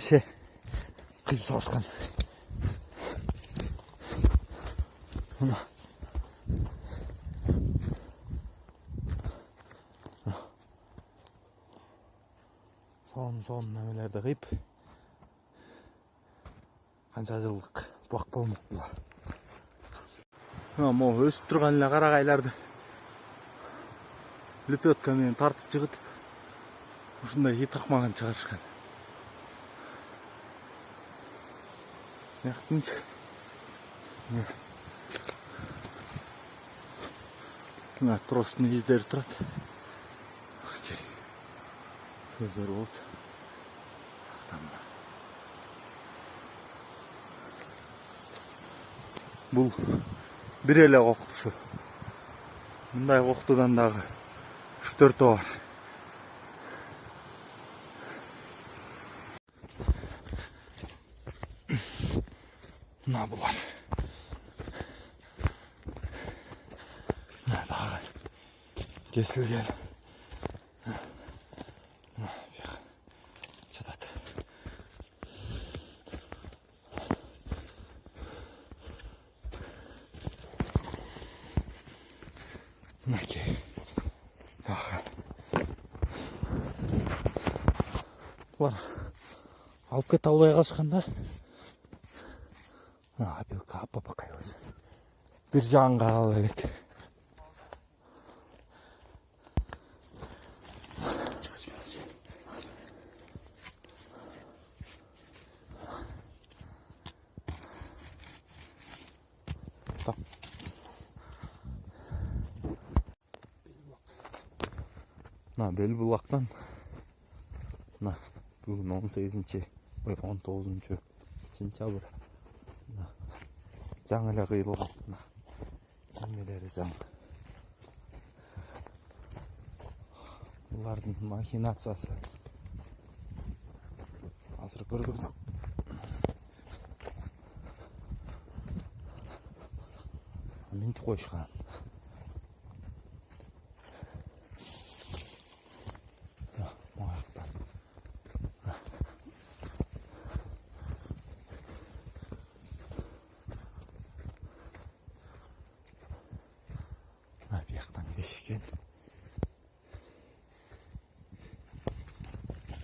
ше кыйып салышкан. Мына son nemelerde kıyıp kança жылдык буак болмоктула. Могу өсүп турган эле карагайларды лепетка менен тартып жыгытып ушундай ий такмагын чыгарышкан. Яктынчы мына тростун издери турат. Сөздөр болчу. Бул бир эле коктусу. Мындай коктудан дагы 3-4 бар. Мына булар. Мына дагы кесилген. Жатат. Мынакей. Дагы. Булар алып кете албай калышканда. Апилка апапакай өзү. Бир жанга алып элек. Бел булактан бүгүн 18-19 сентябрь жаңы эле кыйылган. Эмелери заң. Булардын махинациясы азыр көргөзөм. Минтип коюшкан.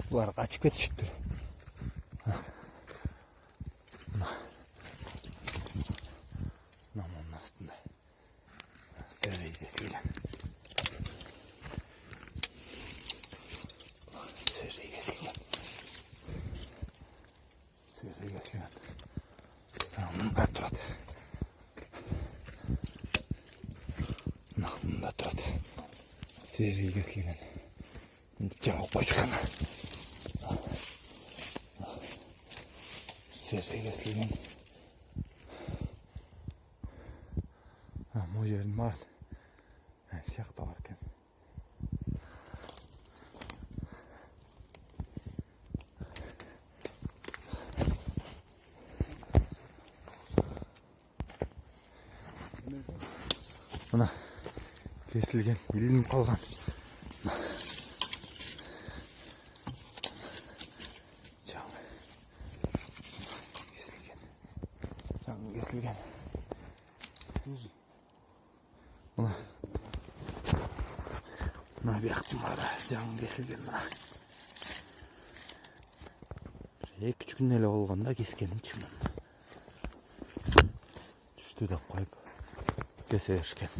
Булар качып кетишиптир. Мунун астында сырый кесилген. Сырый кесилген. Мында турат. Мында турат. Сырый кесилген. Жабык койушкан. Сырый кесилген. Могу жерин баарын сыяктап бар экен. Мына кесилген, илинип калган. Кесилген. Мына бияктын баары жаңы кесилген. Эки күн эле болгондо кескеним чымын. Түштү деп коюп кесе беришкен.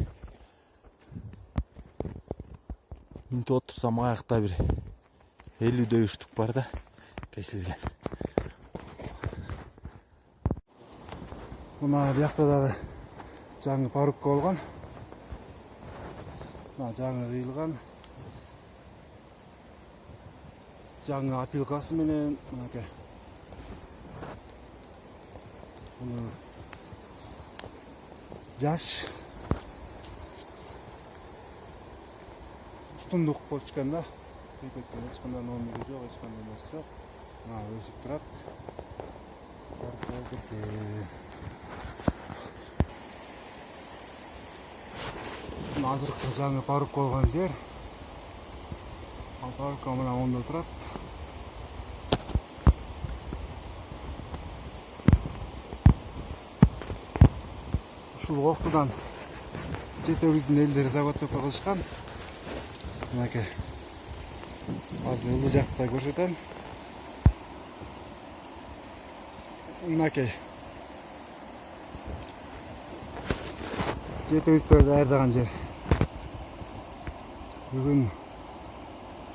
Минтип отурсам аякта бир 50 үчтүк бар да кесилген. Мына биякта дагы жаңы парукка болгон. Мына жаңы кыйылган. Жаңы апилкасы менен мынакей. Жаш устундук болчукан да. Эч кандай номери жок, эч кандай нерсе жок. Мына өсүп турат. Азыркы жаңы парук болгон жер. Ал парукка мына ондо турат. ушул Октудан жетебиздин элдери заготовка кылышкан. Мынакей азыр ылдый жакта көрсөтөм. Мынакей жетебизди даярдаган жер. Бүгүн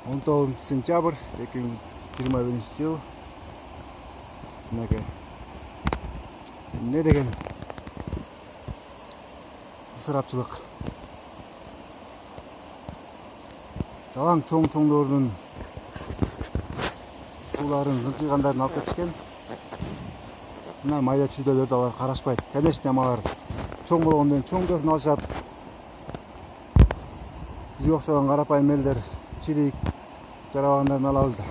19 сентябрь 2021-жыл. Мынакей эмне деген ысырапчылык. Жалаң чоң-чоңдордун сууларын зыңкыйгандарын алып кетишкен. Мына майда чүйдөлөрдү алар карашпайт. Конечно, алар чоң болгондон чоңдорун алышат. Бизге окшогон карапайым элдер чирик жарабагандарын алабыз да.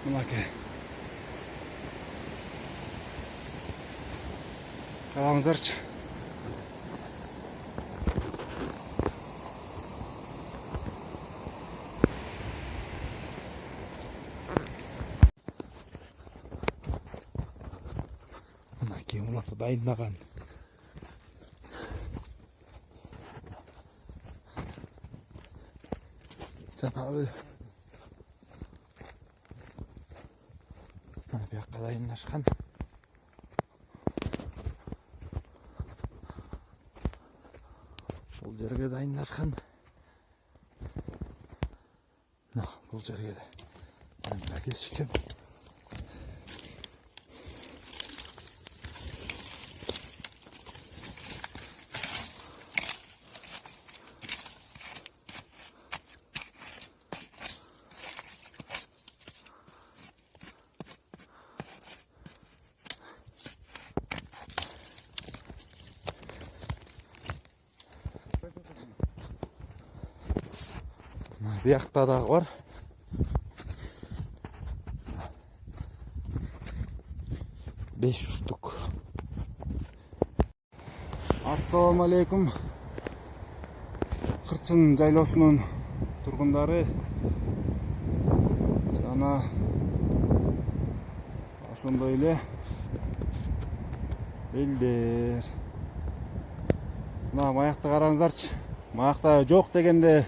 Мынакей. Караңыздарчы. Мынакей улар дайындаган. Жанагы бияққа дайындашқан. Бұл жерге дайындашқан. Бұл жерге дайында кешкен. Бияқта дағы бар. Беш штук. Ассаламу алейкум. Кырчын жайлоосунун тургундары жана ошондой эле элдер. Мына маякты караңыздарчы. Маякта жок дегенде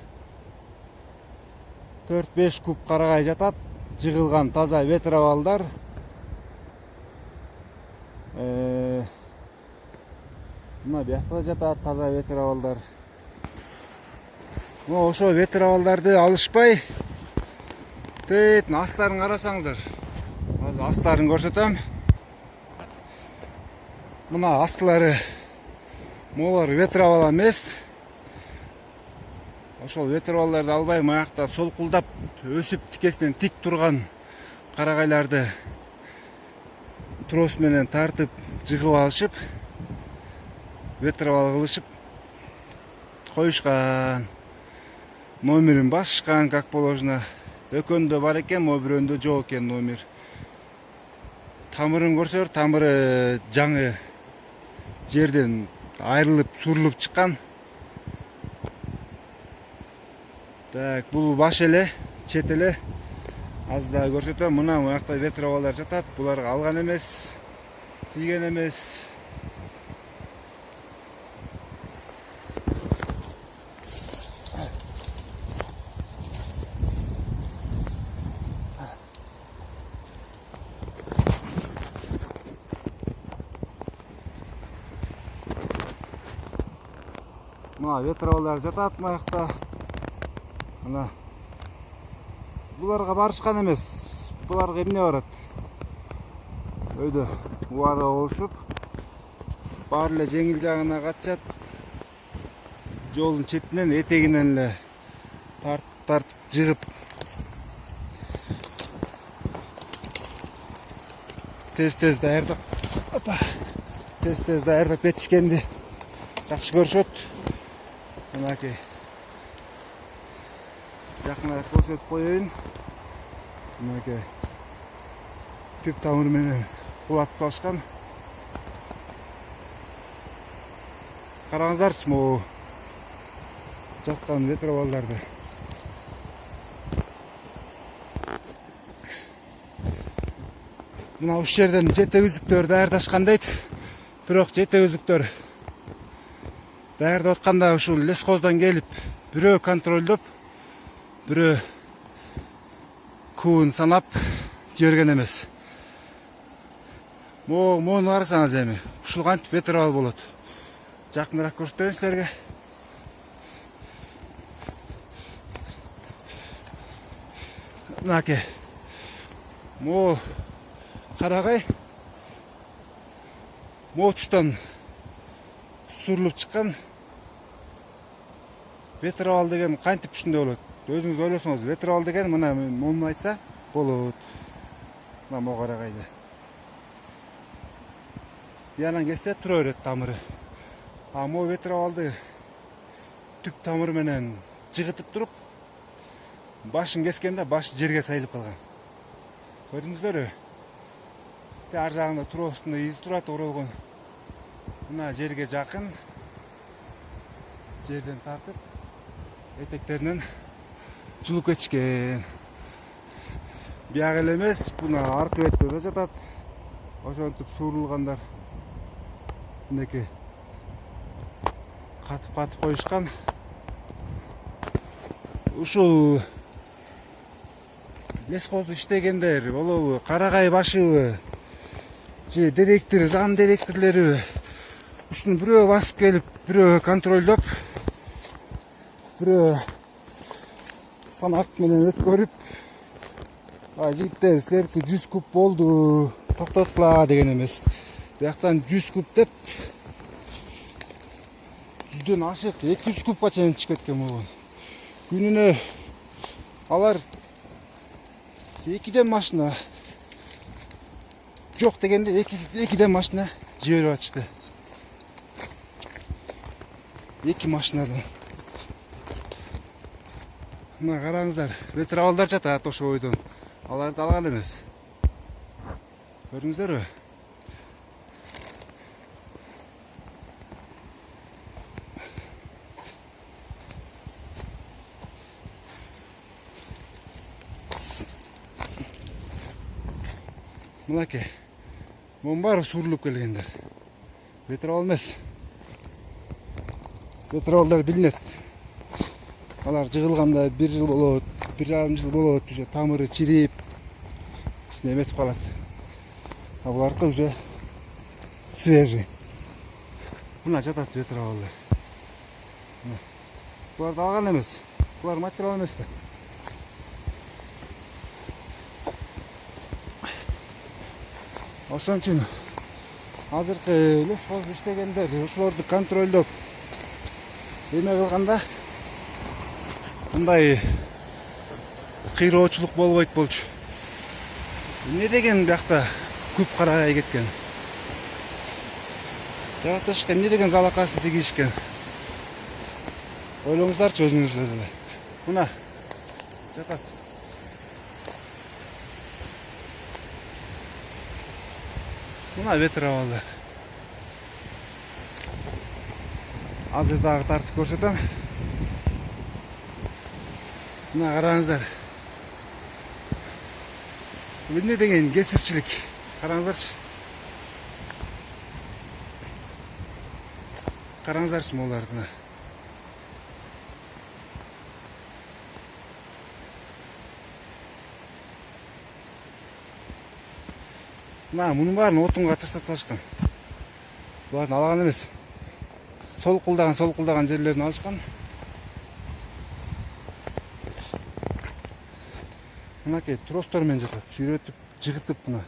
4-5 куб карагай жатат. Жыгылган таза ветровалдар. Мына биякта жатат таза ветровалдар. Ошо ветровалдарды алышпай, астарын карасаңыздар. Азыр астарын көрсөтөм. Мына астылары молор ветровал эмес. Ошол ветровалдарды албай маякта солкулдап өсүп тикесинен тик турган карагайларды трос менен тартып жыгып алышып, ветровал кылышып коюшкан. Номерин басышкан как положено. Экөөндө бар экен, мо бирөөндө жок экен номер. Тамырын көрсөөр, тамыры жаңы жерден айрылып, сурулуп чыккан. Так, бул баш эле, чет эле. Аз да көрсөтөм. Мына буякта ветровалдар жатат. Буларга алган эмес, тийген эмес. Мына ветровалдар жатат буякта. Мына буларга барышкан эмес. Буларга эмне барат? Өйдө убары болушуп, баары эле жеңил жагына качат. Жолдун четинен, этегинен эле тартып жыгып тез даярдап, тез даярдап кетишкенди жакшы көрүшөт. Мынакей жакыныраак көрсөтүп коеюн. Мынакей түп тамыр менен кулатып салышкан. Караңыздарчы могу жаткан ветровалдарды. Мына уш жерден жете үзүктөр даярдашкан дейт. Бирок жете үзүктөр даярдап атканда ушул лесхоздан келип, бирөө контролдоп, бирөө кубун санап жиберген эмес. Моуну карасаңыз эми, ушул кантип ветровал болот. Жакыныраак көрсөтөйүн силерге. Мынаке. Могу карагай. Могу туштан сурулуп чыккан. Ветровал деген кантип ушундай болот? Өзүңүз ойлосоңуз, ветровал деген мына муну айтса болот. Мына могу карагайды. Биянан келсе тура берет тамыры. А могу ветровалды түп тамыры менен жыгытып туруп, башын кескенде башы жерге сайылып калган. Көрдүңүздөрбү? Ар жагында тростун изи турат оролгон. Мына жерге жакын. Жерден тартып, этектеринен жулуп кетишкен. Бияк эле эмес, мына аркы бетте да жатат. Ошентип суурулгандар. Мынеки катып коюшкан. Ушул лесхозду иштегендер болобу, карагай башыбы, же директор, зам директорлору ушуну бирөө басып келип, бирөө контролдоп, бирөө санак менен өткөрүп, жигиттер силердики 100 куб болду, токтоткула деген эмес. Бияктан 100 куб деп, 100дөн ашык 200 кубка чейин чыгып кеткен болгон. Күнүнө алар 2ден машина жок дегенде 2ден машина жиберип атышты. 2 машинадан. Мына караңыздар, ветровалдар жатат ошо бойдон. Аларды алган эмес. Көрдүңүздөрбү? Мынаке. Мунун баары суурулуп келгендер. Ветровал эмес. Ветровалдар билинет. Алар жыгылганда 1 жыл болот, 1,5 жыл болот, уже тамыры чирип, эметип калат. А буларкы уже свежий. Мына жатат ветровалдар. Буларды алган эмес. Булар материал эмес да. Ошон үчүн азыркы лесхоз иштегендер ошолорду контролдоп эме кылганда мындай кыйроочулук болбойт болчу. Эмне деген биякта көп карагай кеткен. Жаратышка эмне деген залакасын тигишкен. Ойлоңуздарчы өзүңүздөр эле. Мына жатат. Мына ветровалдар. Азыр дагы тартып көрсөтөм. Мына караңыздар. Эмне деген кесирчилик. Караңыздарчы. Караңыздарчы молардыны. Мына мунун баарын отунга таштап ташкан. Буларды алган эмес. Солкулдаган жерлерин алышкан. Мынакей тростор менен жатат, сүйрөтүп, жыгытып мына.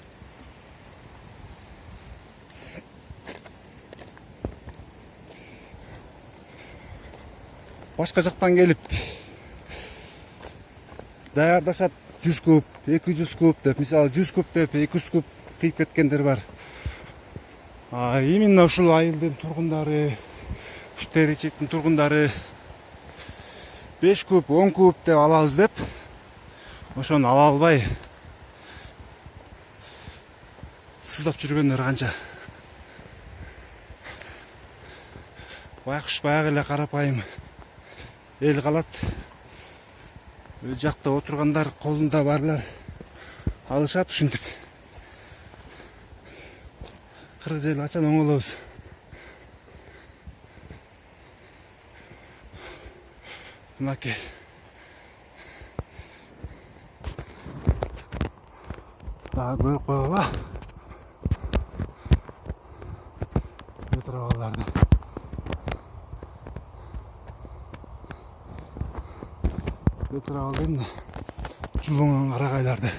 Башка жактан келип даярдашат 100 куб, 200 куб деп, мисалы 100 куб деп 200 куб кыйып кеткендер бар. Именно ушул айылдын тургундары, Штеричектин тургундары 5 куб, 10 куб деп алабыз деп, ошону ала албай сыздап жүргөндөр канча. Байкуш баягы эле карапайым эл калат. Өз жакта отургандар колунда барлар алышат ушинтип. акыркы жери качан оңолобуз. Мынакей. Көрүп коелу. Ветровалдарды. Ветровал эмне? Жулуңан карагайларды.